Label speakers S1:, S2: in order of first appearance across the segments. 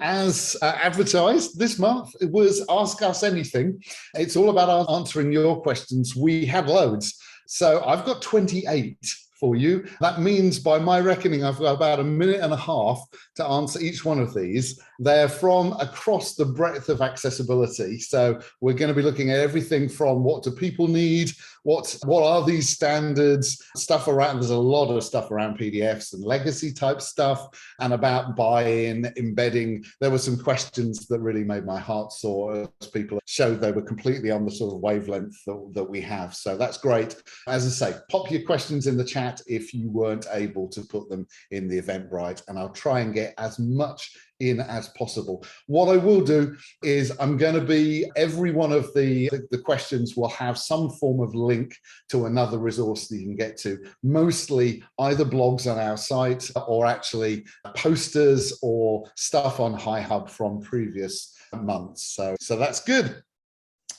S1: As advertised this month, it was Ask Us Anything. It's all about answering your questions. We had loads. So I've got 28 for you. That means, by my reckoning, I've got about a minute and a half to answer each one of these. They're from across the breadth of accessibility. So we're going to be looking at everything from what do people need, what are these standards, stuff around, there's a lot of stuff around PDFs and legacy type stuff, and about buy-in, embedding. There were some questions that really made my heart soar as people showed they were completely on the sort of wavelength that we have. So that's great. As I say, pop your questions in the chat if you weren't able to put them in the Eventbrite, and I'll try and get as much in as possible. What I will do is I'm going to be, every one of the questions will have some form of link to another resource that you can get to, mostly either blogs on our site or actually posters or stuff on HiHub from previous months. So that's good.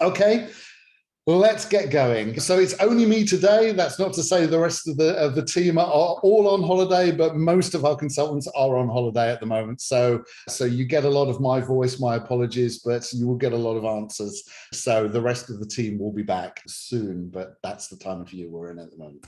S1: Okay. Let's get going. So it's only me today. That's not to say the rest of the team are all on holiday, but most of our consultants are on holiday at the moment. So you get a lot of my voice, my apologies, but you will get a lot of answers. So the rest of the team will be back soon, but that's the time of year we're in at the moment.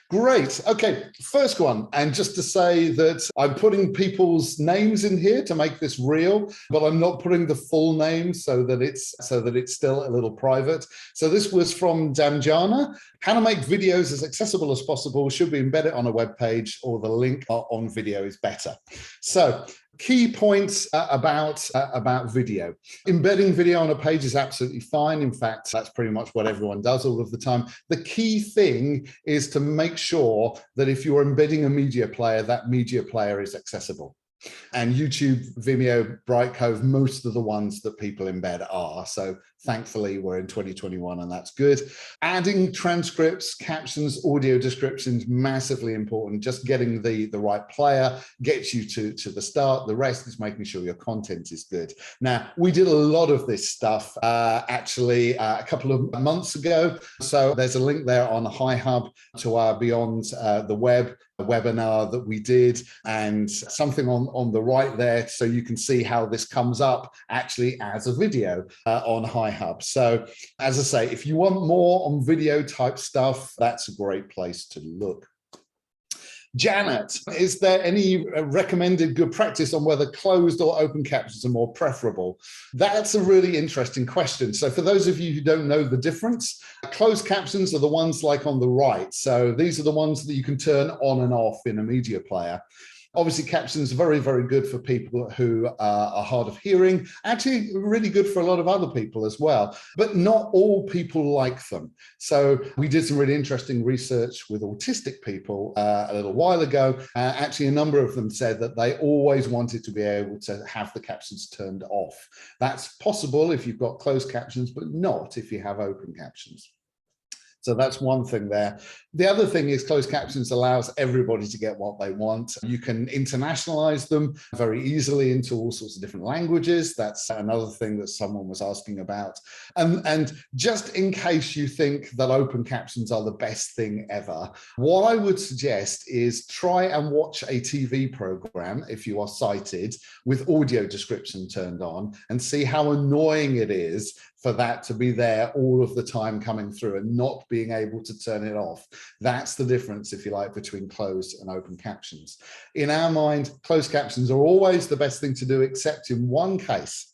S1: Great. Okay, first one. And just to say that I'm putting people's names in here to make this real, but I'm not putting the full name so that it's still a little private. So this was from Damjana. How to make videos as accessible as possible. Should we embed it on a web page, or the link on video is better? So key points about video. Embedding video on a page is absolutely fine. In fact, that's pretty much what everyone does all of the time. The key thing is to make sure that if you're embedding a media player, that media player is accessible. And YouTube, Vimeo, Brightcove, most of the ones that people embed are. So thankfully, we're in 2021 and that's good. Adding transcripts, captions, audio descriptions, massively important. Just getting the right player gets you to the start. The rest is making sure your content is good. Now, we did a lot of this stuff actually a couple of months ago. So there's a link there on HiHub to our Beyond the Web webinar that we did, and something on the right there, so you can see how this comes up actually as a video on HiHub. So as I say, if you want more on video type stuff, that's a great place to look. Janet, is there any recommended good practice on whether closed or open captions are more preferable? That's a really interesting question. So for those of you who don't know the difference, closed captions are the ones like on the right. So these are the ones that you can turn on and off in a media player. Obviously, captions are very, very good for people who are hard of hearing, actually really good for a lot of other people as well, but not all people like them. So we did some really interesting research with autistic people a little while ago. Actually, a number of them said that they always wanted to be able to have the captions turned off. That's possible if you've got closed captions, but not if you have open captions. So that's one thing there. The other thing is closed captions allows everybody to get what they want. You can internationalize them very easily into all sorts of different languages. That's another thing that someone was asking about. And just in case you think that open captions are the best thing ever, what I would suggest is try and watch a TV program, if you are sighted, with audio description turned on, and see how annoying it is for that to be there all of the time coming through and not being able to turn it off. That's the difference, if you like, between closed and open captions. In our mind, closed captions are always the best thing to do, except in one case.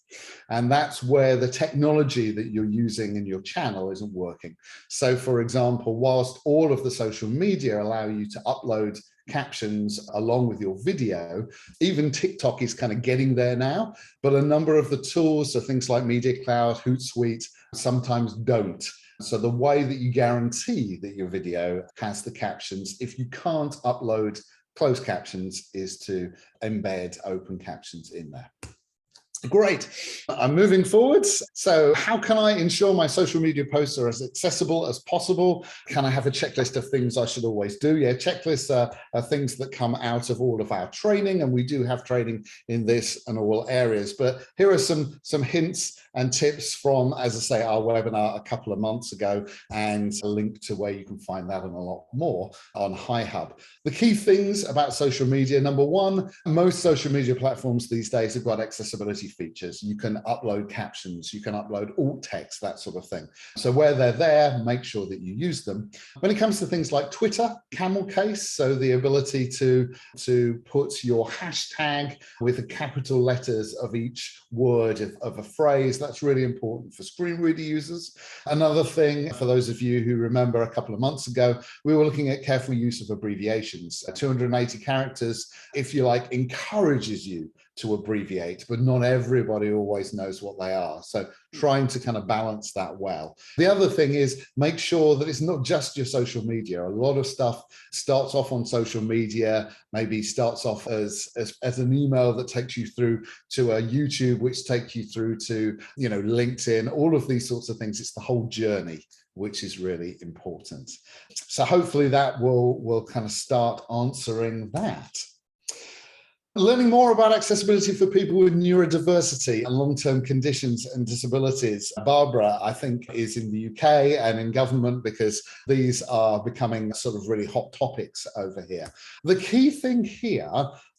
S1: And that's where the technology that you're using in your channel isn't working. So for example, whilst all of the social media allow you to upload captions along with your video, even TikTok is kind of getting there now, but a number of the tools, so things like Media Cloud, Hootsuite, sometimes don't. So the way that you guarantee that your video has the captions, if you can't upload closed captions, is to embed open captions in there. Great. I'm moving forwards. So how can I ensure my social media posts are as accessible as possible? Can I have a checklist of things I should always do? Yeah, checklists are things that come out of all of our training, and we do have training in this and all areas. But here are some hints and tips from, as I say, our webinar a couple of months ago, and a link to where you can find that and a lot more on HiHub. The key things about social media: number one, most social media platforms these days have got accessibility features. You can upload captions, you can upload alt text, that sort of thing. So where they're there, make sure that you use them. When it comes to things like Twitter, camel case, so the ability to put your hashtag with the capital letters of each word of a phrase, that's really important for screen reader users. Another thing, for those of you who remember a couple of months ago, we were looking at careful use of abbreviations. 280 characters, if you like, encourages you to abbreviate, but not everybody always knows what they are. So trying to kind of balance that well. The other thing is make sure that it's not just your social media. A lot of stuff starts off on social media, maybe starts off as an email that takes you through to a YouTube, which takes you through to, you know, LinkedIn, all of these sorts of things. It's the whole journey, which is really important. So hopefully that will kind of start answering that. Learning more about accessibility for people with neurodiversity and long-term conditions and disabilities. Barbara, I think, is in the UK and in government, because these are becoming sort of really hot topics over here. The key thing here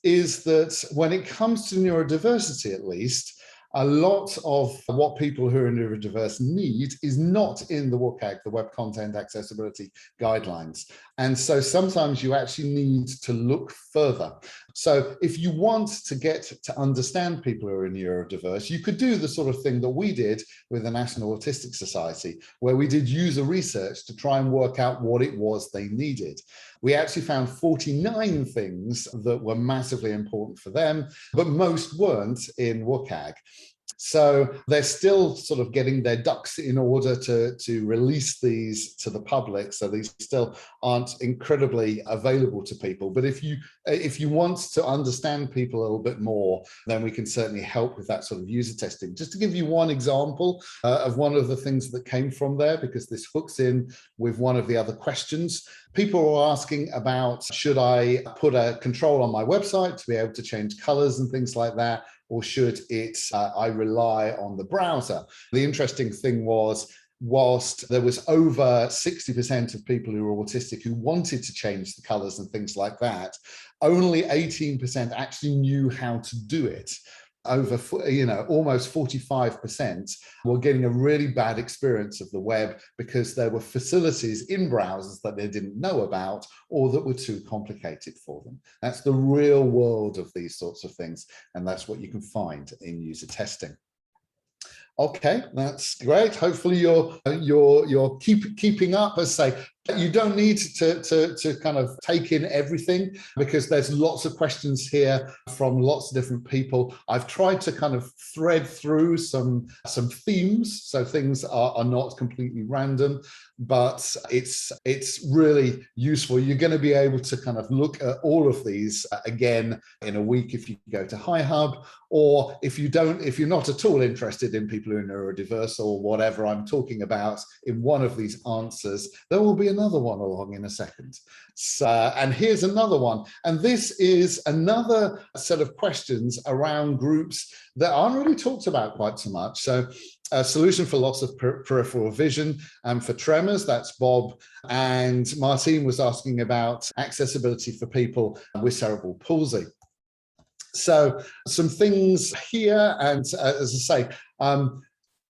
S1: is that when it comes to neurodiversity, at least, a lot of what people who are neurodiverse need is not in the WCAG, the Web Content Accessibility Guidelines. And so sometimes you actually need to look further. So if you want to get to understand people who are neurodiverse, you could do the sort of thing that we did with the National Autistic Society, where we did user research to try and work out what it was they needed. We actually found 49 things that were massively important for them, but most weren't in WCAG. So they're still sort of getting their ducks in order to release these to the public. So these still aren't incredibly available to people. But if you want to understand people a little bit more, then we can certainly help with that sort of user testing. Just to give you one example of one of the things that came from there, because this hooks in with one of the other questions. People are asking about, should I put a control on my website to be able to change colors and things like that? Or should I rely on the browser? The interesting thing was, whilst there was over 60% of people who were autistic who wanted to change the colors and things like that, only 18% actually knew how to do it. Over, almost 45% were getting a really bad experience of the web because there were facilities in browsers that they didn't know about or that were too complicated for them. That's the real world of these sorts of things, and that's what you can find in user testing. Okay, that's great. Hopefully you're keeping up. As I say, you don't need to kind of take in everything, because there's lots of questions here from lots of different people. I've tried to kind of thread through some themes, so things are not completely random, but it's really useful. You're going to be able to kind of look at all of these again in a week if you go to HiHub, or if you're not at all interested in people who are neurodiverse or whatever I'm talking about in one of these answers, there will be another one along in a second. So, and here's another one. And this is another set of questions around groups that aren't really talked about quite so much. So a solution for loss of peripheral vision and for tremors, that's Bob. And Martine was asking about accessibility for people with cerebral palsy. So some things here, and as I say,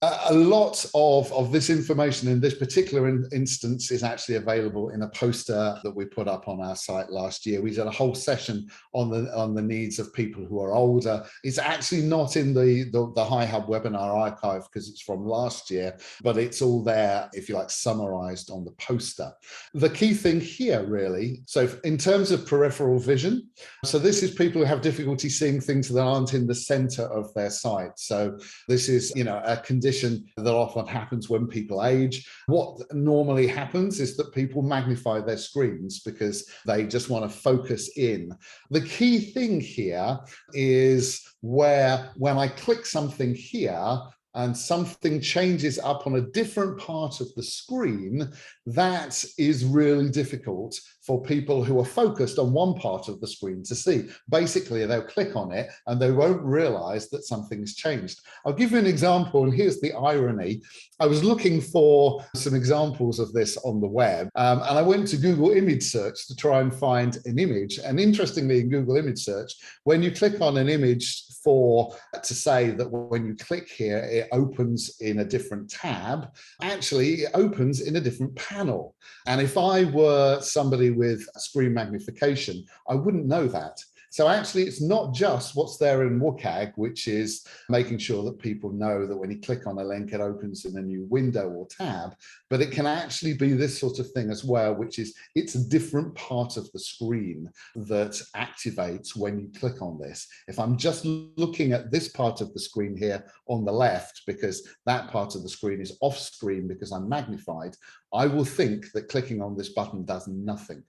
S1: a lot of this information in this particular instance is actually available in a poster that we put up on our site last year. We did a whole session on the needs of people who are older. It's actually not in the HiHub webinar archive because it's from last year, but it's all there, if you like, summarized on the poster. The key thing here, really, so in terms of peripheral vision, so this is people who have difficulty seeing things that aren't in the center of their sight. So this is, a condition condition that often happens when people age. What normally happens is that people magnify their screens because they just want to focus in. The key thing here is where when I click something here, and something changes up on a different part of the screen, that is really difficult for people who are focused on one part of the screen to see. Basically, they'll click on it and they won't realize that something's changed. I'll give you an example, and here's the irony. I was looking for some examples of this on the web, and I went to Google image search to try and find an image. And interestingly, in Google image search, when you click on an image to say that when you click here, it opens in a different tab, actually it opens in a different panel. And if I were somebody with screen magnification, I wouldn't know that. So actually, it's not just what's there in WCAG, which is making sure that people know that when you click on a link, it opens in a new window or tab, but it can actually be this sort of thing as well, which is it's a different part of the screen that activates when you click on this. If I'm just looking at this part of the screen here on the left, because that part of the screen is off screen because I'm magnified, I will think that clicking on this button does nothing.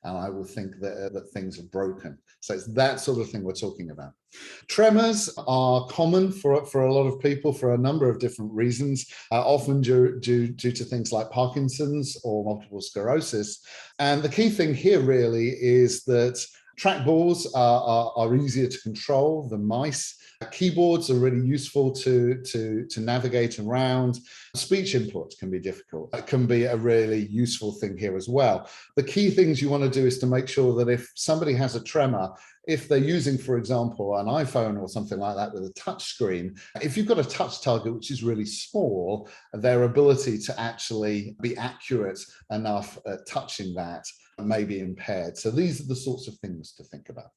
S1: And I will think that things are broken. So it's that sort of thing we're talking about. Tremors are common for a lot of people for a number of different reasons, often due to things like Parkinson's or multiple sclerosis. And the key thing here really is that trackballs are easier to control than mice. Keyboards are really useful to navigate around. Speech input can be difficult. It can be a really useful thing here as well. The key things you want to do is to make sure that if somebody has a tremor, if they're using, for example, an iPhone or something like that with a touch screen, if you've got a touch target which is really small, their ability to actually be accurate enough at touching that may be impaired. So these are the sorts of things to think about.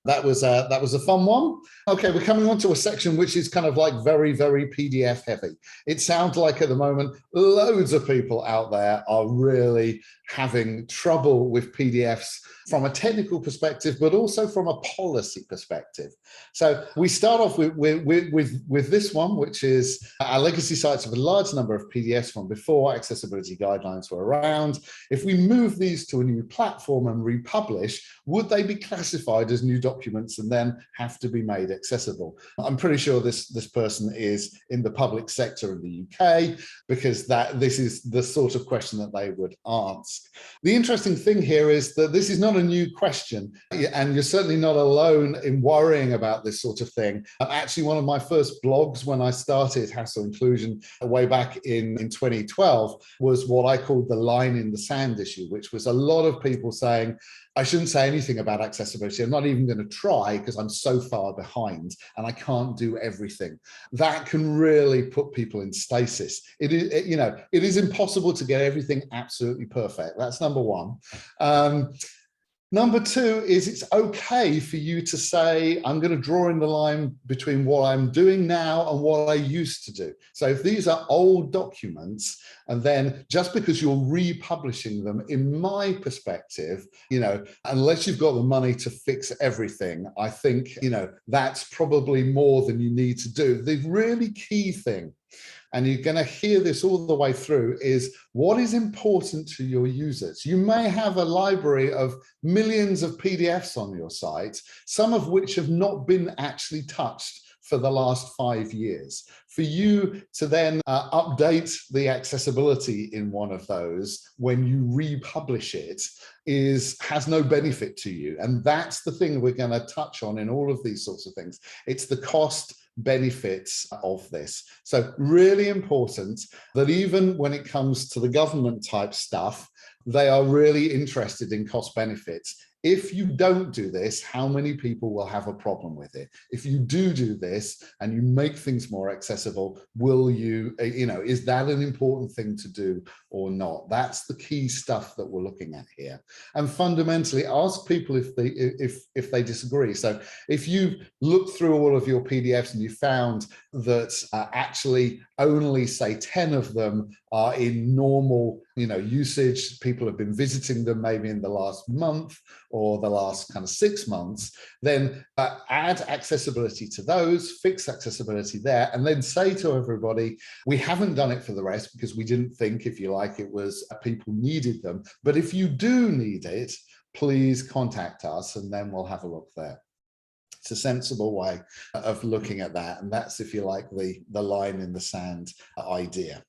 S1: That was a fun one. Okay, we're coming on to a section which is kind of like very, very PDF heavy. It sounds like at the moment, loads of people out there are really having trouble with PDFs from a technical perspective, but also from a policy perspective. So we start off with this one, which is our legacy sites of a large number of PDFs from before accessibility guidelines were around. If we move these to a new platform and republish, would they be classified as new documents and then have to be made accessible? I'm pretty sure this person is in the public sector in the UK, because this is the sort of question that they would ask. The interesting thing here is that this is not a new question, and you're certainly not alone in worrying about this sort of thing. Actually, one of my first blogs when I started Hassell Inclusion way back in 2012 was what I called the line in the sand issue, which was a lot of people saying, I shouldn't say anything about accessibility. I'm not even going to try because I'm so far behind and I can't do everything. That can really put people in stasis. It is impossible to get everything absolutely perfect. That's number one. Number two is it's okay for you to say, I'm going to draw in the line between what I'm doing now and what I used to do. So if these are old documents, and then just because you're republishing them, in my perspective, unless you've got the money to fix everything, I think, that's probably more than you need to do. The really key thing, and you're going to hear this all the way through, is what is important to your users. You may have a library of millions of PDFs on your site, some of which have not been actually touched for the last 5 years. For you to then update the accessibility in one of those when you republish it has no benefit to you. And that's the thing we're going to touch on in all of these sorts of things. It's the cost benefits of this. So really important that even when it comes to the government type stuff, they are really interested in cost benefits. If you don't do this, how many people will have a problem with it? If you do this and you make things more accessible, will you, is that an important thing to do or not? That's the key stuff that we're looking at here. And fundamentally, ask people if they disagree. So if you look through all of your PDFs and you found that actually only say 10 of them are in normal usage, people have been visiting them maybe in the last month, or the last kind of 6 months, then add accessibility to those, fix accessibility there, and then say to everybody, we haven't done it for the rest because we didn't think, if you like, it was people needed them. But if you do need it, please contact us and then we'll have a look there. It's a sensible way of looking at that. And that's, if you like, the line in the sand idea.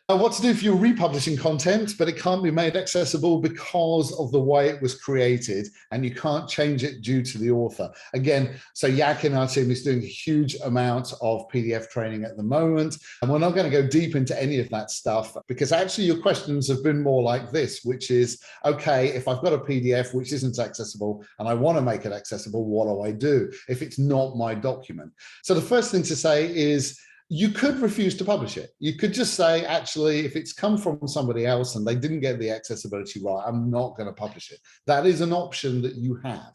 S1: What to do if you're republishing content, but it can't be made accessible because of the way it was created and you can't change it due to the author. Again, so Yak in our team is doing a huge amount of PDF training at the moment, and we're not going to go deep into any of that stuff because actually your questions have been more like this, which is, okay, if I've got a PDF which isn't accessible and I want to make it accessible, what do I do if it's not my document? So the first thing to say is, you could refuse to publish it. You could just say, actually, if it's come from somebody else and they didn't get the accessibility right, I'm not going to publish it. That is an option that you have.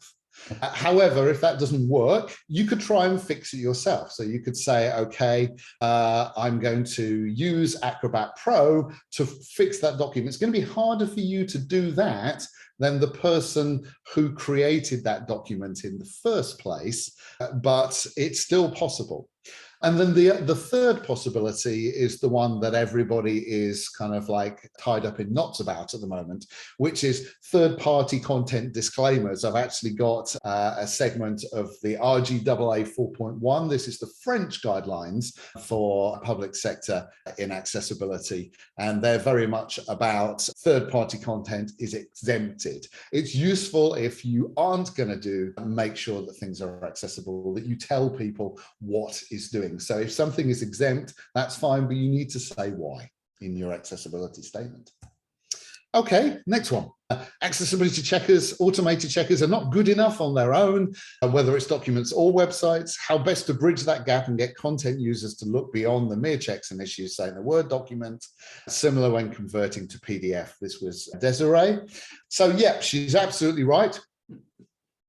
S1: However, if that doesn't work, you could try and fix it yourself. So you could say, okay, I'm going to use Acrobat Pro to fix that document. It's going to be harder for you to do that than the person who created that document in the first place, but it's still possible. And then the third possibility is the one that everybody is kind of like tied up in knots about at the moment, which is third-party content disclaimers. I've actually got a segment of the RGAA 4.1. This is the French guidelines for public sector in accessibility. And they're very much about third-party content is exempted. It's useful if you aren't going to make sure that things are accessible, that you tell people what is doing. So if something is exempt, that's fine, but you need to say why in your accessibility statement. Okay, next one. Accessibility checkers, automated checkers are not good enough on their own, whether it's documents or websites. How best to bridge that gap and get content users to look beyond the mere checks and issues, say in a Word document. Similar when converting to PDF. This was Desiree. So yeah, she's absolutely right.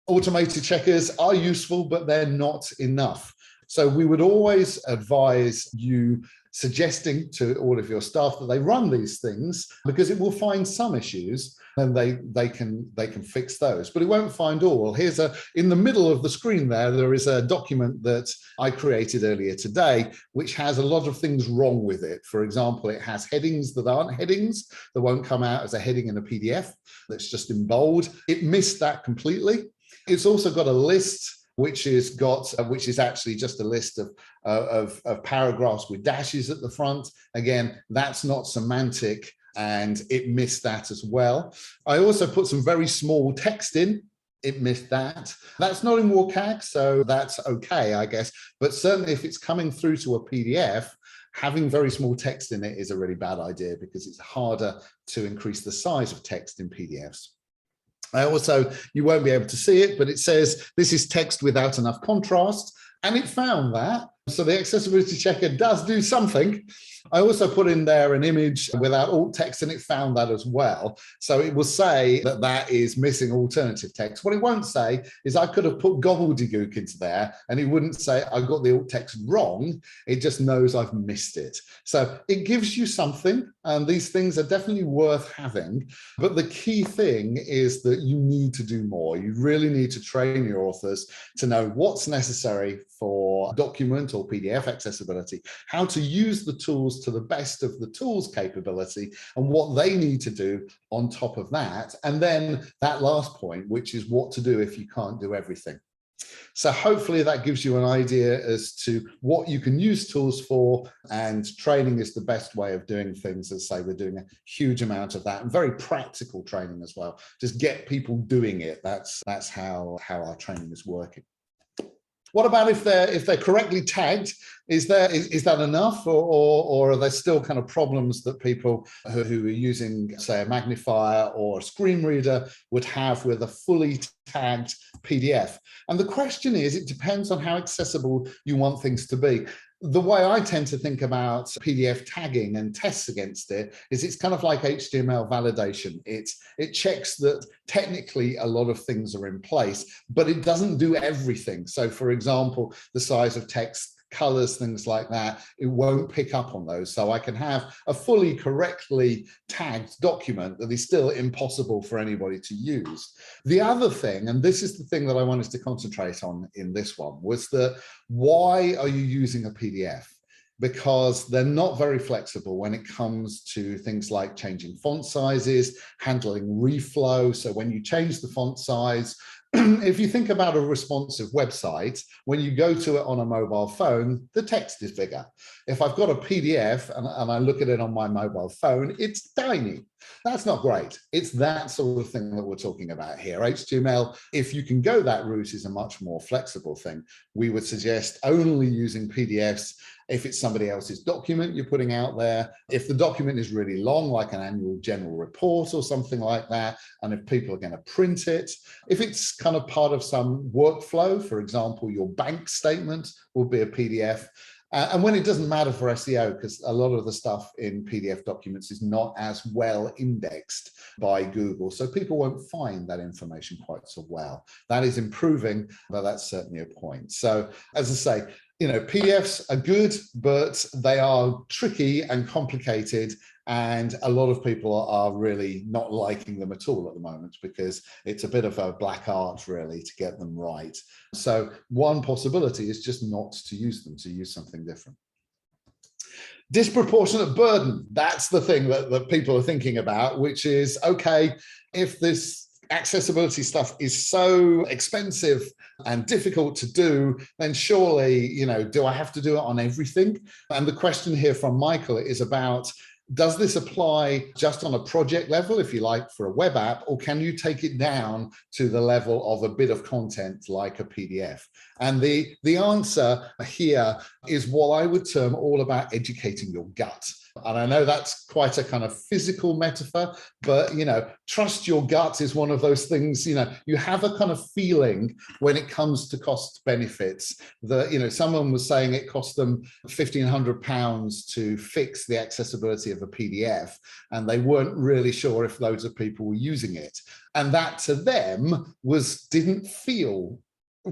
S1: Automated checkers are useful, but they're not enough. So we would always advise you suggesting to all of your staff that they run these things, because it will find some issues and they can fix those, but it won't find all. Here's in the middle of the screen there is a document that I created earlier today, which has a lot of things wrong with it. For example, it has headings that aren't headings, that won't come out as a heading in a PDF, that's just in bold. It missed that completely. It's also got a list which is actually just a list of paragraphs with dashes at the front. Again, that's not semantic, and it missed that as well. I also put some very small text in. It missed that. That's not in WCAG, so that's okay, I guess. But certainly if it's coming through to a PDF, having very small text in it is a really bad idea, because it's harder to increase the size of text in PDFs. You won't be able to see it, but it says this is text without enough contrast, and it found that. So the accessibility checker does do something. I also put in there an image without alt text, and it found that as well. So it will say that that is missing alternative text. What it won't say is I could have put gobbledygook into there, and it wouldn't say I got the alt text wrong. It just knows I've missed it. So it gives you something, and these things are definitely worth having. But the key thing is that you need to do more. You really need to train your authors to know what's necessary for document or PDF accessibility, how to use the tools to the best of the tools capability, and what they need to do on top of that. And then that last point, which is what to do if you can't do everything. So hopefully that gives you an idea as to what you can use tools for, and training is the best way of doing things. As I say, we're doing a huge amount of that, and very practical training as well. Just get people doing it. That's how our training is working. What about if they're correctly tagged? Is that enough, or are there still kind of problems that people who are using, say, a magnifier or a screen reader would have with a fully tagged PDF? And the question is, it depends on how accessible you want things to be. The way I tend to think about PDF tagging and tests against it is it's kind of like HTML validation. It checks that technically a lot of things are in place, but it doesn't do everything. So for example, the size of text colors, things like that, it won't pick up on those. So I can have a fully correctly tagged document that is still impossible for anybody to use. The other thing, and this is the thing that I wanted to concentrate on in this one, was that why are you using a PDF? Because they're not very flexible when it comes to things like changing font sizes, handling reflow. So when you change the font size, if you think about a responsive website, when you go to it on a mobile phone, the text is bigger. If I've got a PDF and I look at it on my mobile phone, it's tiny. That's not great. It's that sort of thing that we're talking about here. HTML, if you can go that route, is a much more flexible thing. We would suggest only using PDFs if it's somebody else's document you're putting out there, if the document is really long, like an annual general report or something like that, and if people are going to print it, if it's kind of part of some workflow, for example, your bank statement will be a PDF. And when it doesn't matter for SEO, because a lot of the stuff in PDF documents is not as well indexed by Google, so people won't find that information quite so well. That is improving, but that's certainly a point. So as I say, PDFs are good, but they are tricky and complicated, and a lot of people are really not liking them at all at the moment because it's a bit of a black art really to get them right. So one possibility is just not to use them, to use something different. Disproportionate burden, that's the thing that people are thinking about, which is, okay, if this accessibility stuff is so expensive and difficult to do, then surely, do I have to do it on everything? And the question here from Michael is about, does this apply just on a project level, if you like, for a web app, or can you take it down to the level of a bit of content like a PDF? And the answer here is what I would term all about educating your gut. And I know that's quite a kind of physical metaphor, but, trust your gut is one of those things, you have a kind of feeling when it comes to cost benefits that, someone was saying it cost them £1,500 to fix the accessibility of a PDF, and they weren't really sure if loads of people were using it. And that to them didn't feel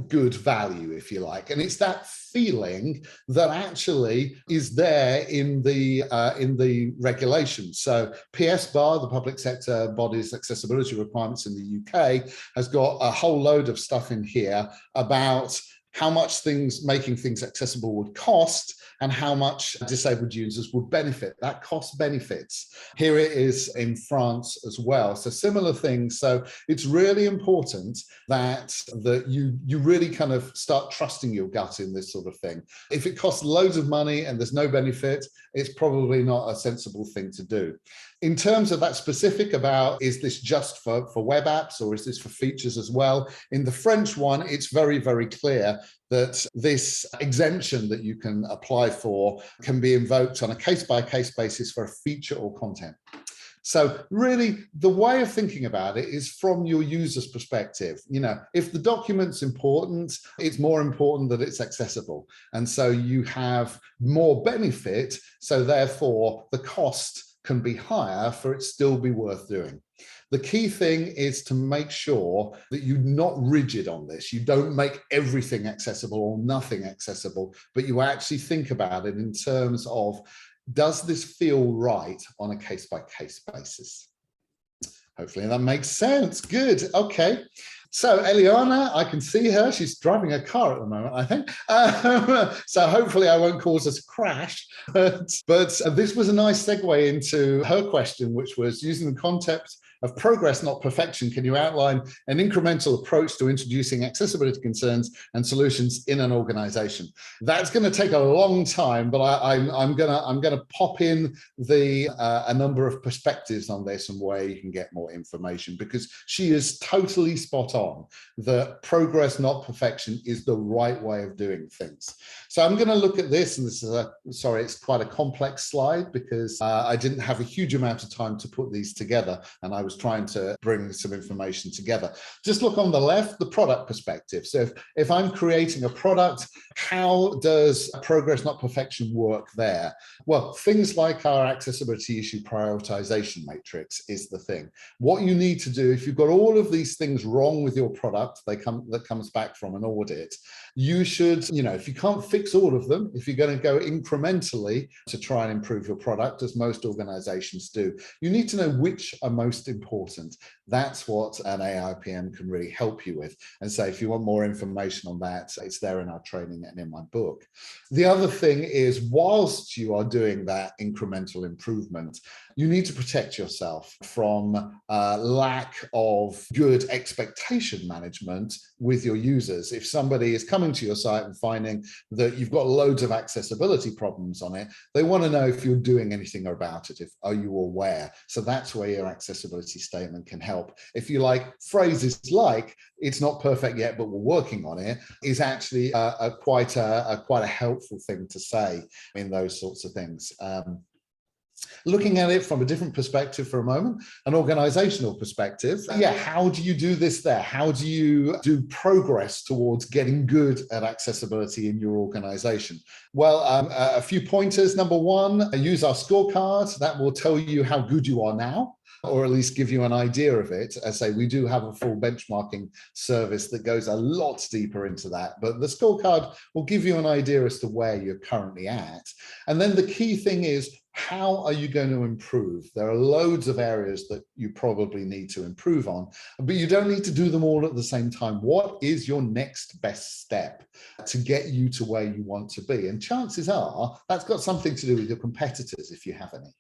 S1: good value, if you like. And it's that feeling that actually is there in the regulations. So PSBAR, the public sector body's accessibility requirements in the UK, has got a whole load of stuff in here about how much making things accessible would cost and how much disabled users would benefit. That cost benefits. Here it is in France as well. So similar things. So it's really important that you really kind of start trusting your gut in this sort of thing. If it costs loads of money and there's no benefit, it's probably not a sensible thing to do. In terms of that specific about, is this just for web apps or is this for features as well? In the French one, it's very, very clear that this exemption that you can apply for can be invoked on a case-by-case basis for a feature or content. So really, the way of thinking about it is from your user's perspective. If the document's important, it's more important that it's accessible. And so you have more benefit, so therefore the cost can be higher for it still be worth doing. The key thing is to make sure that you're not rigid on this. You don't make everything accessible or nothing accessible, but you actually think about it in terms of, does this feel right on a case-by-case basis? Hopefully that makes sense. Good. Okay. So Eliana, I can see her. She's driving a car at the moment, I think. So hopefully I won't cause us a crash. But this was a nice segue into her question, which was using the concept of progress, not perfection. Can you outline an incremental approach to introducing accessibility concerns and solutions in an organization? That's going to take a long time, but I'm gonna pop in a number of perspectives on this and where you can get more information, because she is totally spot on that progress, not perfection, is the right way of doing things. So I'm going to look at this, and this is it's quite a complex slide because I didn't have a huge amount of time to put these together, and I was trying to bring some information together. Just look on the left, the product perspective. So if I'm creating a product, how does progress, not perfection, work there? Well, things like our accessibility issue prioritization matrix is the thing. What you need to do, if you've got all of these things wrong with your product, that comes back from an audit, you should, if you can't fix all of them, if you're going to go incrementally to try and improve your product, as most organizations do, you need to know which are most important. That's what an AIPM can really help you with. And so if you want more information on that, it's there in our training and in my book. The other thing is, whilst you are doing that incremental improvement, you need to protect yourself from lack of good expectation management with your users. If somebody is coming to your site and finding that you've got loads of accessibility problems on it, they want to know if you're doing anything about it. Are you aware? So that's where your accessibility statement can help. If you like, phrases like, it's not perfect yet, but we're working on it, is actually quite a helpful thing to say in those sorts of things. Looking at it from a different perspective for a moment, an organizational perspective. Yeah, how do you do this there? How do you do progress towards getting good at accessibility in your organization? Well, a few pointers. Number one, use our scorecard. That will tell you how good you are now, or at least give you an idea of it. I say we do have a full benchmarking service that goes a lot deeper into that, but the scorecard will give you an idea as to where you're currently at. And then the key thing is, how are you going to improve? There are loads of areas that you probably need to improve on, but you don't need to do them all at the same time. What is your next best step to get you to where you want to be? And chances are that's got something to do with your competitors, if you have any.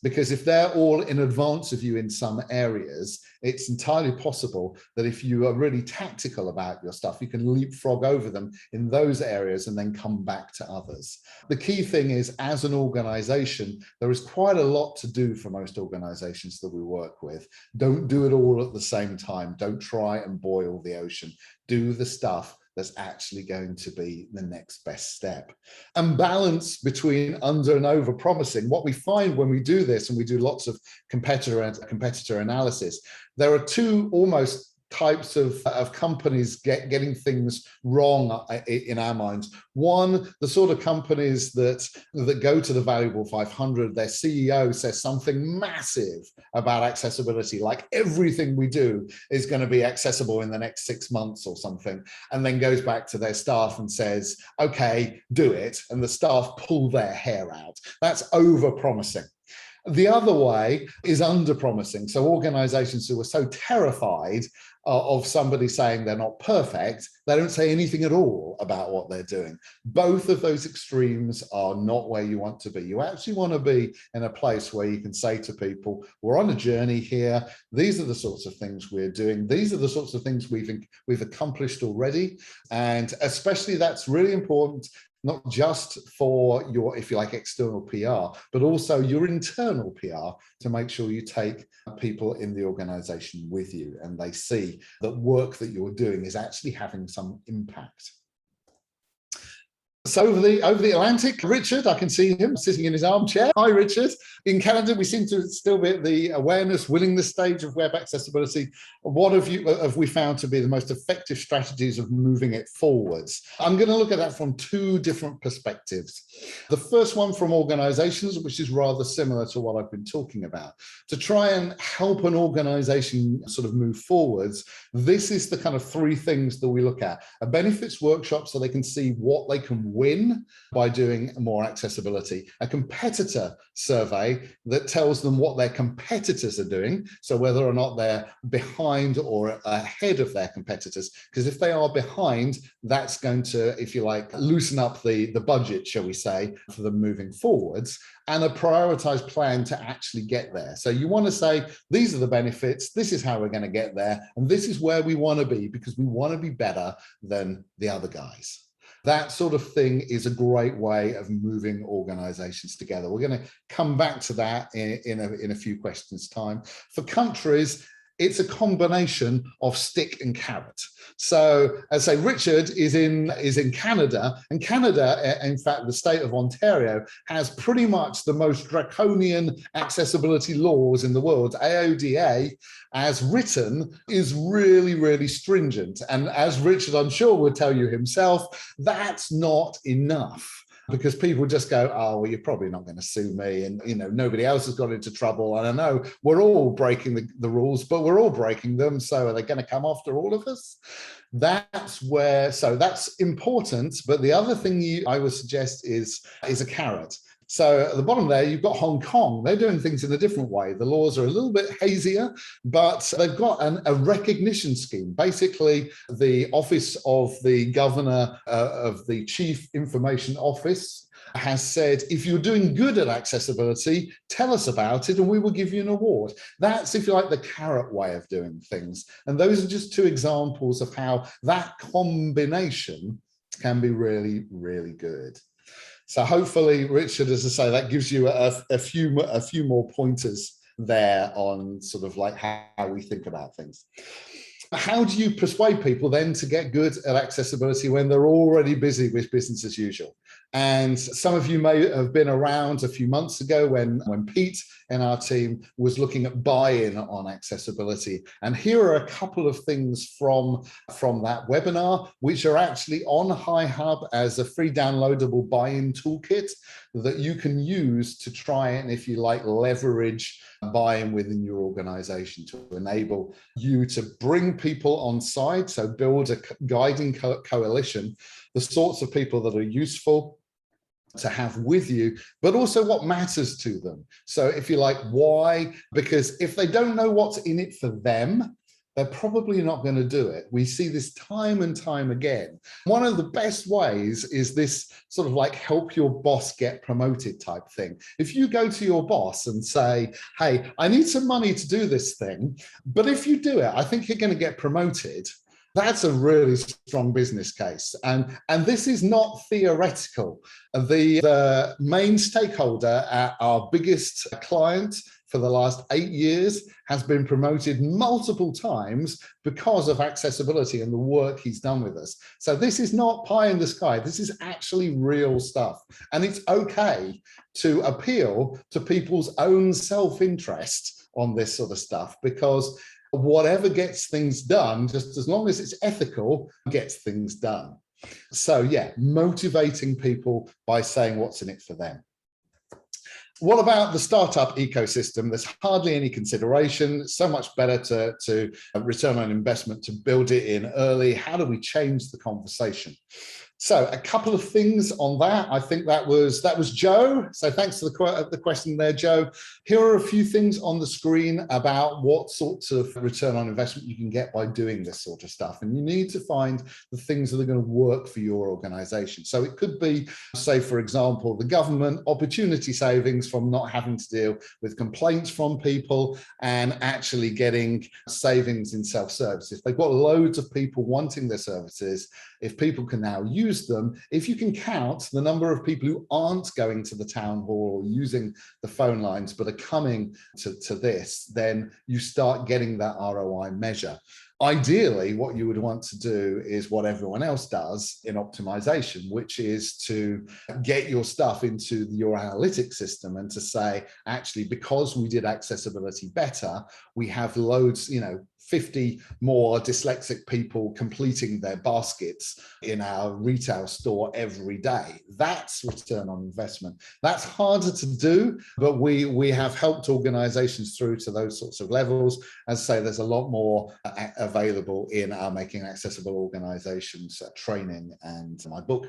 S1: Because if they're all in advance of you in some areas, it's entirely possible that if you are really tactical about your stuff, you can leapfrog over them in those areas and then come back to others. The key thing is, as an organization, there is quite a lot to do for most organizations that we work with. Don't do it all at the same time. Don't try and boil the ocean. Do the stuff that's actually going to be the next best step. And balance between under and over promising. What we find when we do this, and we do lots of competitor analysis, there are two almost types of companies getting things wrong in our minds. One, the sort of companies that go to the Valuable 500, their CEO says something massive about accessibility, like everything we do is going to be accessible in the next 6 months or something, and then goes back to their staff and says, okay, do it, and the staff pull their hair out. That's over-promising. The other way is under-promising. So organizations who are so terrified of somebody saying they're not perfect, they don't say anything at all about what they're doing. Both of those extremes are not where you want to be. You actually want to be in a place where you can say to people, we're on a journey here. These are the sorts of things we're doing. These are the sorts of things we've accomplished already. And especially that's really important, not just for your, if you like, external PR, but also your internal PR, to make sure you take people in the organization with you and they see that work that you're doing is actually having some impact. So over the Atlantic, Richard, I can see him sitting in his armchair. Hi, Richard. In Canada, we seem to still be at the awareness, willingness stage of web accessibility. What have we found to be the most effective strategies of moving it forwards? I'm going to look at that from two different perspectives. The first one from organizations, which is rather similar to what I've been talking about. To try and help an organization sort of move forwards, this is the kind of three things that we look at. A benefits workshop, so they can see what they can win by doing more accessibility. A competitor survey that tells them what their competitors are doing, so whether or not they're behind or ahead of their competitors, because if they are behind, that's going to, if you like, loosen up the budget, shall we say, for them moving forwards. And a prioritized plan to actually get there. So you want to say, these are the benefits, this is how we're going to get there, and this is where we want to be, because we want to be better than the other guys. That sort of thing is a great way of moving organizations together. We're going to come back to that in a few questions' time. For countries, it's a combination of stick and carrot. So, as I say, Richard is in Canada, and Canada, in fact, the state of Ontario has pretty much the most draconian accessibility laws in the world. AODA, as written, is really, really stringent. And as Richard, I'm sure, would tell you himself, that's not enough. Because people just go, oh, well, you're probably not going to sue me. And, you know, nobody else has got into trouble. And I know we're all breaking the rules, but we're all breaking them. So are they going to come after all of us? That's where, so that's important. But the other thing I would suggest is a carrot. So at the bottom there, you've got Hong Kong. They're doing things in a different way. The laws are a little bit hazier, but they've got a recognition scheme. Basically, the office of the governor of the Chief Information Office has said, if you're doing good at accessibility, tell us about it and we will give you an award. That's, if you like, the carrot way of doing things. And those are just two examples of how that combination can be really, really good. So hopefully, Richard, as I say, that gives you a few more pointers there on sort of like how we think about things. How do you persuade people then to get good at accessibility when they're already busy with business as usual? And some of you may have been around a few months ago when Pete in our team was looking at buy-in on accessibility. And here are a couple of things from that webinar, which are actually on HiHub as a free downloadable buy-in toolkit that you can use to try and, if you like, leverage buy-in within your organization to enable you to bring people on side. So build a guiding coalition, the sorts of people that are useful to have with you, but also what matters to them. So if you like, why? Because if they don't know what's in it for them, they're probably not going to do it. We see this time and time again. One of the best ways is this sort of like help your boss get promoted type thing. If you go to your boss and say, hey, I need some money to do this thing, but if you do it, I think you're going to get promoted. That's a really strong business case. And this is not theoretical. The main stakeholder at our biggest client for the last 8 years has been promoted multiple times because of accessibility and the work he's done with us. So this is not pie in the sky. This is actually real stuff. And it's okay to appeal to people's own self-interest on this sort of stuff, because whatever gets things done, just as long as it's ethical, gets things done. So yeah, motivating people by saying what's in it for them. What about the startup ecosystem? There's hardly any consideration. It's so much better to return on investment to build it in early. How do we change the conversation? So a couple of things on that. I think that was Joe. So thanks for the question there, Joe. Here are a few things on the screen about what sorts of return on investment you can get by doing this sort of stuff. And you need to find the things that are going to work for your organization. So it could be, say, for example, the government opportunity savings from not having to deal with complaints from people and actually getting savings in self-service. If they've got loads of people wanting their services, if people can now use them, if you can count the number of people who aren't going to the town hall or using the phone lines but are coming to this, then you start getting that ROI measure. Ideally, what you would want to do is what everyone else does in optimization, which is to get your stuff into your analytics system and to say, actually, because we did accessibility better, we have loads, 50 more dyslexic people completing their baskets in our retail store every day. That's return on investment. That's harder to do, but we have helped organizations through to those sorts of levels. As I say, there's a lot more available in our Making Accessible Organizations training and my book.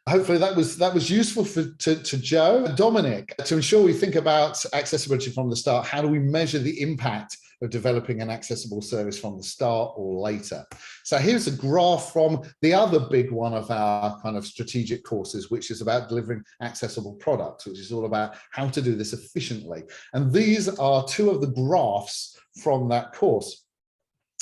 S1: Hopefully that was useful to Joe. Dominic, to ensure we think about accessibility from the start, how do we measure the impact of developing an accessible service from the start or later? So here's a graph from the other big one of our kind of strategic courses, which is about delivering accessible products, which is all about how to do this efficiently. And these are two of the graphs from that course.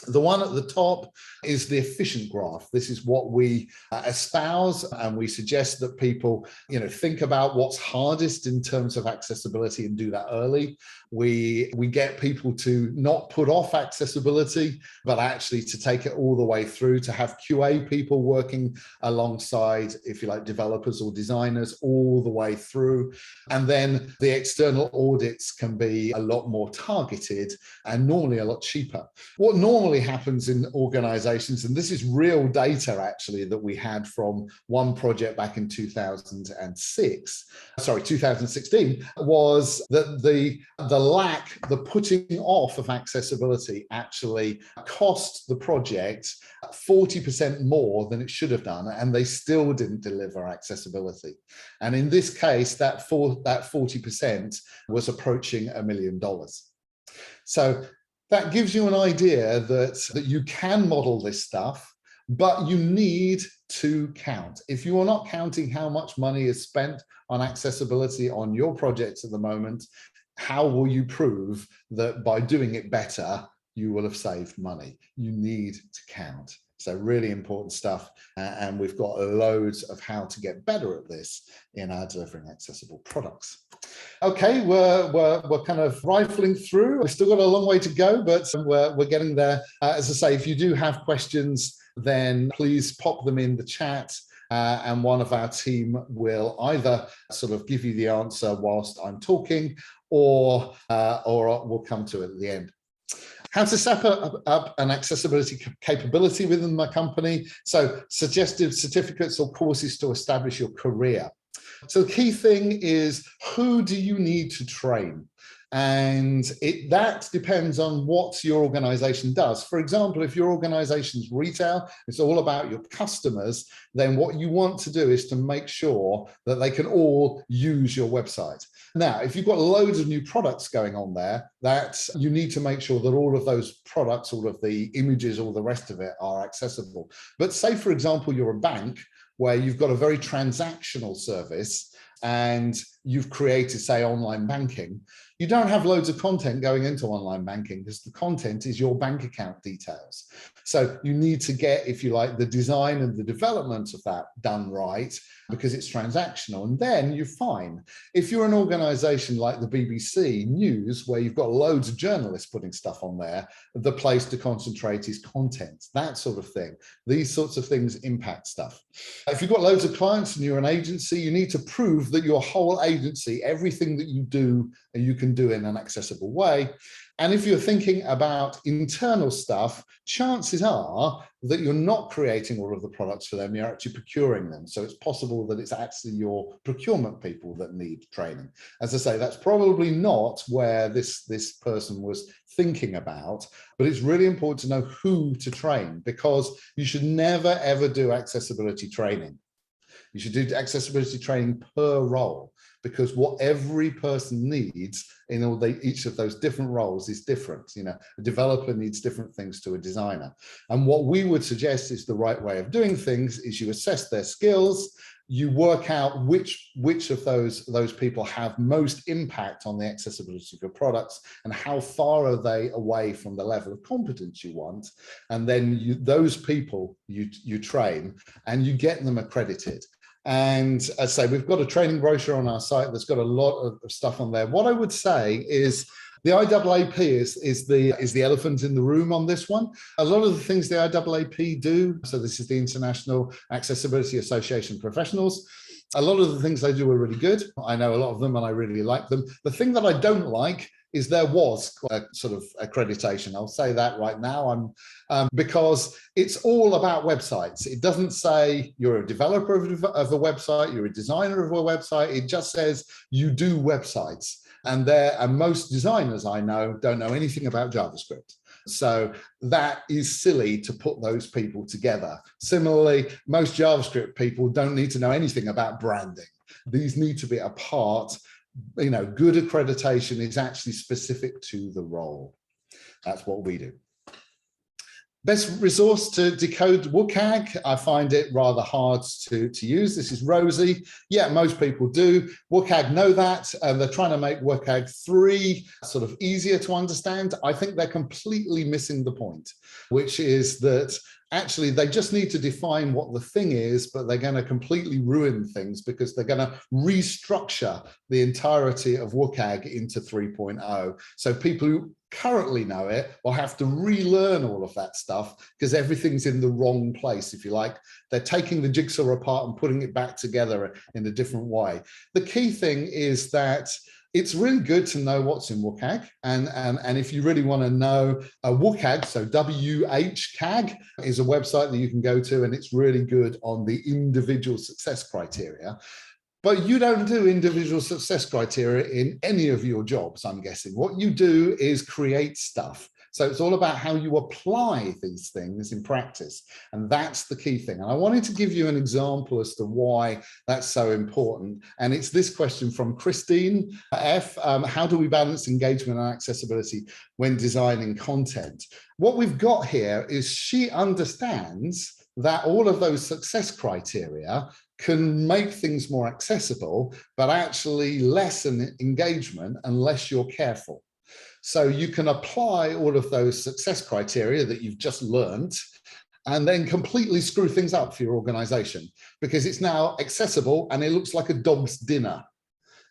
S1: The one at the top is the efficient graph. This is what we espouse, and we suggest that people, think about what's hardest in terms of accessibility and do that early. We get people to not put off accessibility, but actually to take it all the way through, to have QA people working alongside, if you like, developers or designers all the way through. And then the external audits can be a lot more targeted and normally a lot cheaper. What normally happens in organizations, and this is real data actually that we had from one project back in 2016, was that the putting off of accessibility actually cost the project 40% more than it should have done, and they still didn't deliver accessibility. And in this case, that 40% was approaching $1 million. So that gives you an idea that you can model this stuff, but you need to count. If you are not counting how much money is spent on accessibility on your projects at the moment, how will you prove that by doing it better, you will have saved money? You need to count. So really important stuff. And we've got loads of how to get better at this in our delivering accessible products. Okay, we're kind of rifling through. We've still got a long way to go, but we're getting there. As I say, if you do have questions, then please pop them in the chat. And one of our team will either sort of give you the answer whilst I'm talking, or we'll come to it at the end. How to set up an accessibility capability within my company. So suggested certificates or courses to establish your career. So the key thing is, who do you need to train? And that depends on what your organization does. For example, if your organization's retail, it's all about your customers, then what you want to do is to make sure that they can all use your website. Now, if you've got loads of new products going on there, that you need to make sure that all of those products, all of the images, all the rest of it are accessible. But say, for example, you're a bank where you've got a very transactional service and you've created, say, online banking. You don't have loads of content going into online banking because the content is your bank account details. So you need to get, if you like, the design and the development of that done right, because it's transactional, and then you're fine. If you're an organization like the BBC News, where you've got loads of journalists putting stuff on there, the place to concentrate is content, that sort of thing. These sorts of things impact stuff. If you've got loads of clients and you're an agency, you need to prove that your whole agency, everything that you do, you can do in an accessible way. And if you're thinking about internal stuff, chances are that you're not creating all of the products for them, you're actually procuring them. So it's possible that it's actually your procurement people that need training. As I say, that's probably not where this person was thinking about, but it's really important to know who to train, because you should never, ever do accessibility training. You should do accessibility training per role, because what every person needs in each of those different roles is different. A developer needs different things to a designer. And what we would suggest is the right way of doing things is you assess their skills, you work out which of those people have most impact on the accessibility of your products, and how far are they away from the level of competence you want. And then those people you train and you get them accredited. And as I say, we've got a training brochure on our site that's got a lot of stuff on there. What I would say is the IAAP is the elephant in the room on this one. A lot of the things the IAAP do, so this is the International Accessibility Association Professionals, a lot of the things they do are really good. I know a lot of them and I really like them. The thing that I don't like is there was a sort of accreditation. I'll say that right now, because it's all about websites. It doesn't say you're a developer of a website, you're a designer of a website. It just says you do websites. And most designers I know don't know anything about JavaScript. So that is silly to put those people together. Similarly, most JavaScript people don't need to know anything about branding. These need to be a part. Good accreditation is actually specific to the role. That's what we do. Best resource to decode WCAG, I find it rather hard to use. This is Rosie. Yeah, most people do. WCAG know that, and they're trying to make WCAG 3 sort of easier to understand. I think they're completely missing the point, which is that actually they just need to define what the thing is, but they're going to completely ruin things because they're going to restructure the entirety of WCAG into 3.0. So people who currently know it will have to relearn all of that stuff because everything's in the wrong place, if you like. They're taking the jigsaw apart and putting it back together in a different way. The key thing is that it's really good to know what's in WCAG. And if you really want to know WCAG, so WCAG is a website that you can go to, and it's really good on the individual success criteria. But you don't do individual success criteria in any of your jobs, I'm guessing. What you do is create stuff. So it's all about how you apply these things in practice. And that's the key thing. And I wanted to give you an example as to why that's so important. And it's this question from Christine F. How do we balance engagement and accessibility when designing content? What we've got here is she understands that all of those success criteria can make things more accessible, but actually lessen engagement unless you're careful. So you can apply all of those success criteria that you've just learned and then completely screw things up for your organization because it's now accessible and it looks like a dog's dinner.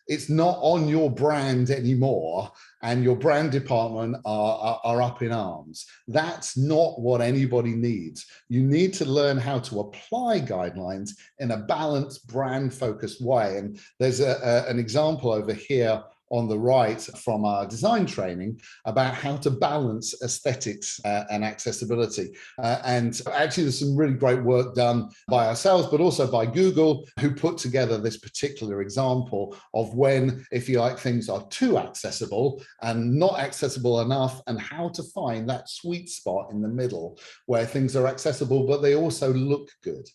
S1: It's not on your brand anymore, and your brand department are up in arms. That's not what anybody needs. You need to learn how to apply guidelines in a balanced, brand-focused way. And there's an example over here on the right from our design training about how to balance aesthetics and accessibility. And actually there's some really great work done by ourselves, but also by Google, who put together this particular example of when, if you like, things are too accessible and not accessible enough, and how to find that sweet spot in the middle where things are accessible, but they also look good.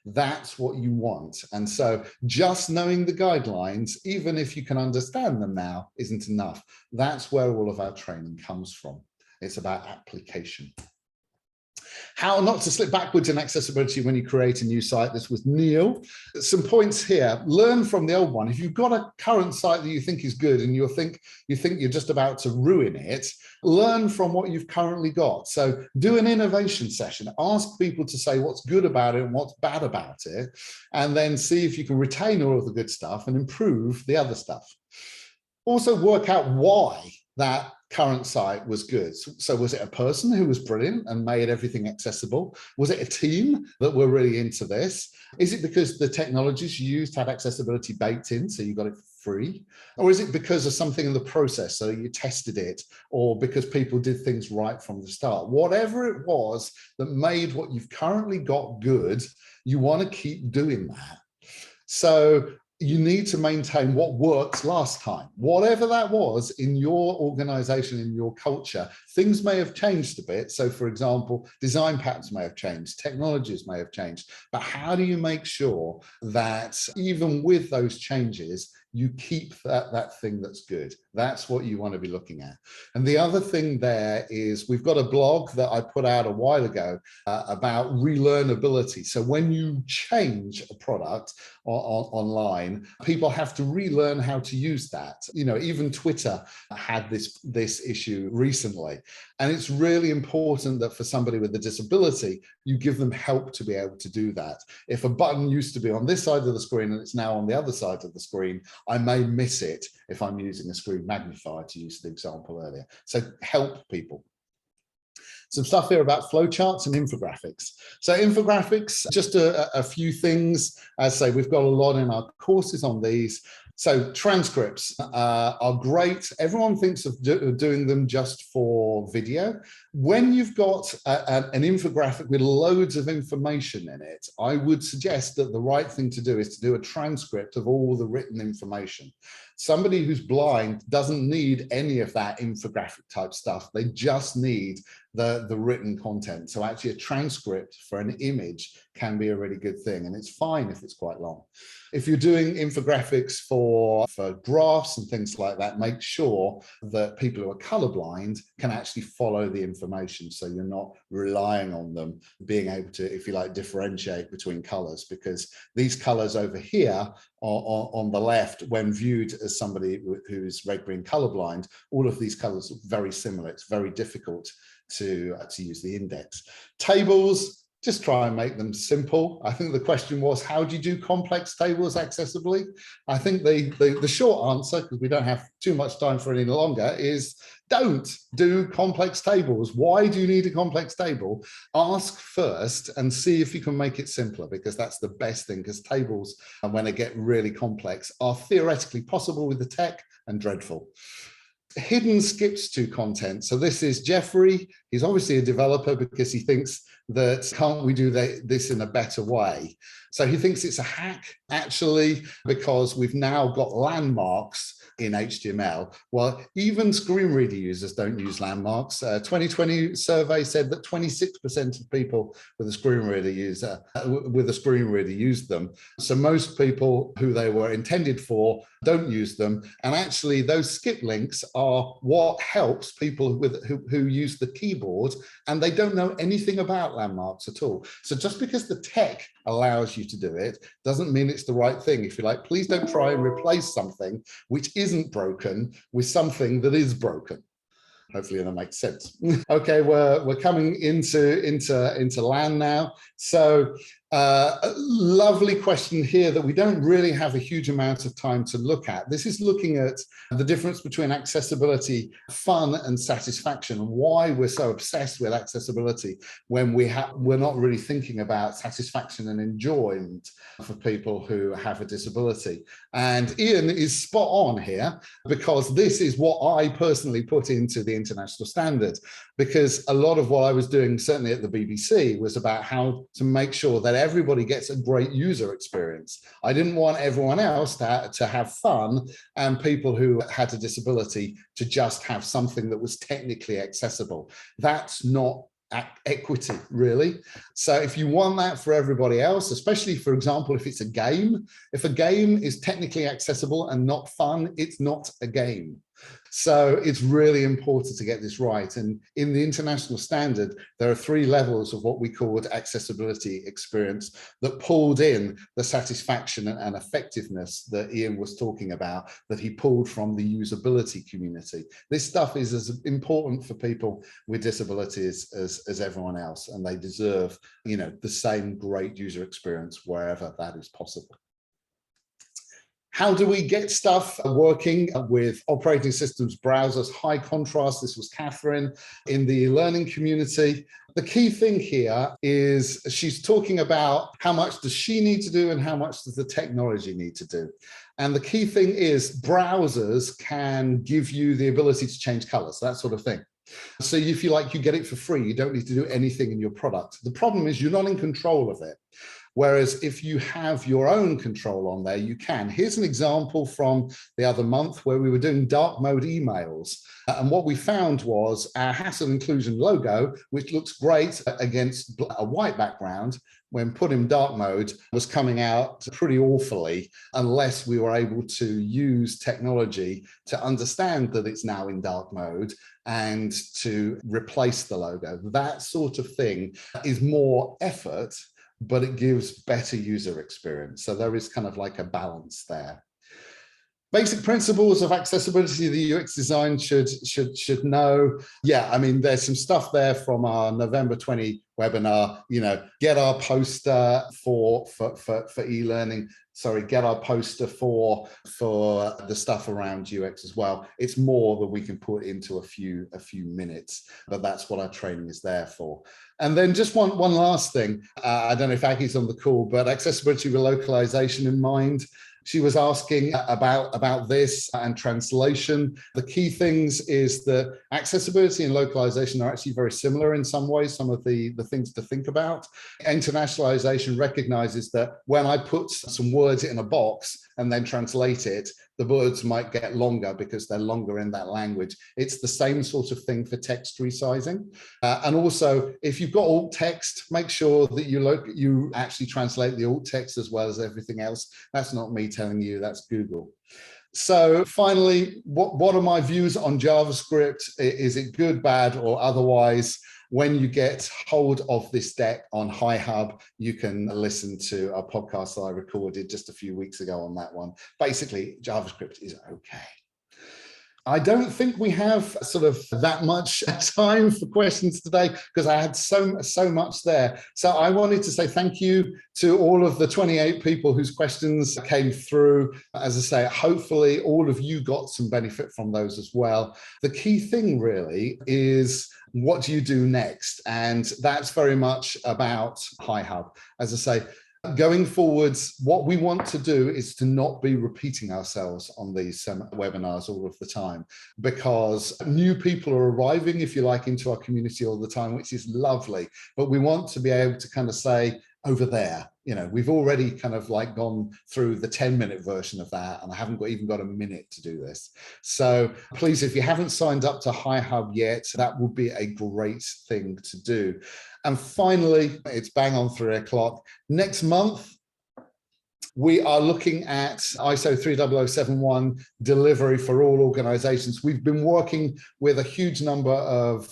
S1: That's what you want. And so just knowing the guidelines, even if you can understand them now, isn't enough. That's where all of our training comes from. It's about application. How not to slip backwards in accessibility when you create a new site. This was Neil. Some points here. Learn from the old one. If you've got a current site that you think is good and you think you're just about to ruin it, learn from what you've currently got. So do an innovation session. Ask people to say what's good about it and what's bad about it, and then see if you can retain all of the good stuff and improve the other stuff. Also work out why that current site was good. So was it a person who was brilliant and made everything accessible? Was it a team that were really into this? Is it because the technologies you used had accessibility baked in, so you got it free? Or is it because of something in the process, so you tested it, or because people did things right from the start? Whatever it was that made what you've currently got good, you want to keep doing that. So you need to maintain what works last time, whatever that was in your organization, in your culture. Things may have changed a bit. So for example, design patterns may have changed, technologies may have changed, but how do you make sure that even with those changes, you keep that thing that's good? That's what you want to be looking at. And the other thing there is we've got a blog that I put out a while ago about relearnability. So when you change a product online, people have to relearn how to use that. You know, even Twitter had this issue recently. And it's really important that for somebody with a disability, you give them help to be able to do that. If a button used to be on this side of the screen and it's now on the other side of the screen, I may miss it if I'm using a screen magnifier, to use the example earlier. So help people. Some stuff here about flowcharts and infographics. So infographics, just a few things. As I say, we've got a lot in our courses on these. So transcripts are great. Everyone thinks of doing them just for video. When you've got an infographic with loads of information in it, I would suggest that the right thing to do is to do a transcript of all the written information. Somebody who's blind doesn't need any of that infographic type stuff. They just need the written content. So actually a transcript for an image can be a really good thing, and it's fine if it's quite long. If you're doing infographics for graphs and things like that, make sure that people who are colorblind can actually follow the information, so you're not relying on them being able to, if you like, differentiate between colors, because these colors over here on the left, when viewed as somebody who's red, green, colorblind, all of these colors are very similar. It's very difficult to use the index. Tables, just try and make them simple. I think the question was, how do you do complex tables accessibly? I think the short answer, because we don't have too much time for any longer, is don't do complex tables. Why do you need a complex table? Ask first and see if you can make it simpler, because that's the best thing, because tables, when they get really complex, are theoretically possible with the tech and dreadful. Hidden skips to content. So this is Jeffrey. He's obviously a developer because he thinks that can't we do this in a better way? So he thinks it's a hack, actually, because we've now got landmarks in HTML. Well, even screen reader users don't use landmarks. 2020 survey said that 26% of people with a screen reader use them. So most people who they were intended for don't use them. And actually, those skip links are what helps people who use the keyboard and they don't know anything about landmarks at all. So just because the tech allows you to do it doesn't mean it's the right thing. If you like, please don't try and replace something which isn't broken with something that is broken. Hopefully that makes sense. Okay, we're coming into land now. So a lovely question here that we don't really have a huge amount of time to look at. This is looking at the difference between accessibility, fun, and satisfaction, and why we're so obsessed with accessibility when we're not really thinking about satisfaction and enjoyment for people who have a disability. And Ian is spot on here, because this is what I personally put into the international standard, because a lot of what I was doing, certainly at the BBC, was about how to make sure that everybody gets a great user experience. I didn't want everyone else to have fun and people who had a disability to just have something that was technically accessible. That's not equity, really. So if you want that for everybody else, especially, for example, if it's a game, if a game is technically accessible and not fun, it's not a game. So it's really important to get this right. And in the international standard, there are 3 levels of what we called accessibility experience that pulled in the satisfaction and effectiveness that Ian was talking about, that he pulled from the usability community. This stuff is as important for people with disabilities as everyone else, and they deserve, the same great user experience wherever that is possible. How do we get stuff working with operating systems, browsers, high contrast? This was Catherine in the learning community. The key thing here is she's talking about how much does she need to do and how much does the technology need to do. And the key thing is browsers can give you the ability to change colors, that sort of thing. So if you like, you get it for free. You don't need to do anything in your product. The problem is you're not in control of it. Whereas if you have your own control on there, you can. Here's an example from the other month where we were doing dark mode emails. And what we found was our Hassell inclusion logo, which looks great against a white background, when put in dark mode, was coming out pretty awfully unless we were able to use technology to understand that it's now in dark mode and to replace the logo. That sort of thing is more effort, but it gives better user experience. So there is kind of like a balance there. Basic principles of accessibility the UX design should know. Yeah, I mean, there's some stuff there from our November 20 webinar, get our poster for e-learning. Sorry, get our poster for the stuff around UX as well. It's more that we can put into a few minutes, but that's what our training is there for. And then just one last thing. I don't know if Aggie's on the call, but accessibility with localization in mind. She was asking about this and translation. The key things is that accessibility and localization are actually very similar in some ways, some of the things to think about. Internationalization recognizes that when I put some words in a box and then translate it, the words might get longer because they're longer in that language. It's the same sort of thing for text resizing. And also, if you've got alt text, make sure that you actually translate the alt text as well as everything else. That's not me telling you, that's Google. So finally, what are my views on JavaScript? Is it good, bad, or otherwise? When you get hold of this deck on HiHub, you can listen to a podcast that I recorded just a few weeks ago on that one. Basically, JavaScript is okay. I don't think we have sort of that much time for questions today because I had so much there. So I wanted to say thank you to all of the 28 people whose questions came through. As I say, hopefully all of you got some benefit from those as well. The key thing really is, what do you do next? And that's very much about HiHub. As I say, going forwards, what we want to do is to not be repeating ourselves on these webinars all of the time, because new people are arriving, if you like, into our community all the time, which is lovely. But we want to be able to kind of say, over there, you know, we've already kind of like gone through the 10-minute version of that, and I haven't even got a minute to do this. So please, if you haven't signed up to HiHub yet, that would be a great thing to do. And finally, it's bang on 3 o'clock. Next month, we are looking at ISO 30071 delivery for all organizations. We've been working with a huge number of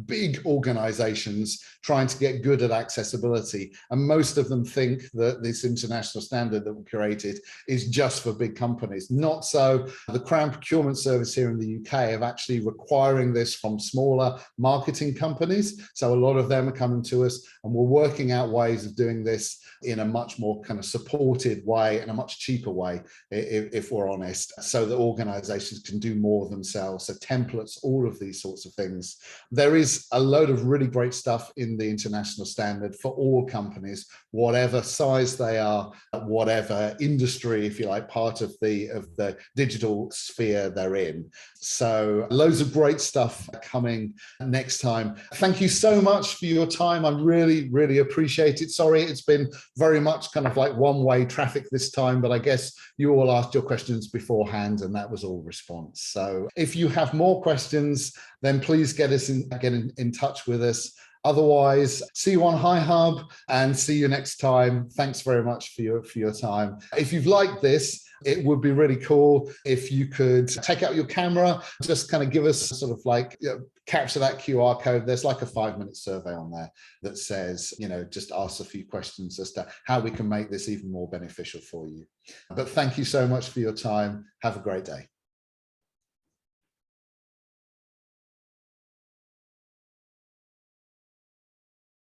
S1: big organizations trying to get good at accessibility. And most of them think that this international standard that we created is just for big companies. Not so. The Crown Procurement Service here in the UK are actually requiring this from smaller marketing companies. So a lot of them are coming to us, and we're working out ways of doing this in a much more kind of supported way and a much cheaper way, if we're honest, so that organizations can do more themselves. So templates, all of these sorts of things. There is a load of really great stuff in the international standard for all companies, whatever size they are, whatever industry, if you like, part of the digital sphere they're in. So loads of great stuff coming next time. Thank you so much for your time. I really, really appreciate it. Sorry, it's been very much kind of like one-way traffic this time, but I guess you all asked your questions beforehand and that was all response. So if you have more questions, then please get in touch with us. Otherwise, see you on HiHub and see you next time. Thanks very much for your time. If you've liked this, it would be really cool if you could take out your camera, just kind of give us sort of like, capture that QR code. There's like a 5-minute survey on there that says, just ask a few questions as to how we can make this even more beneficial for you. But thank you so much for your time. Have a great day.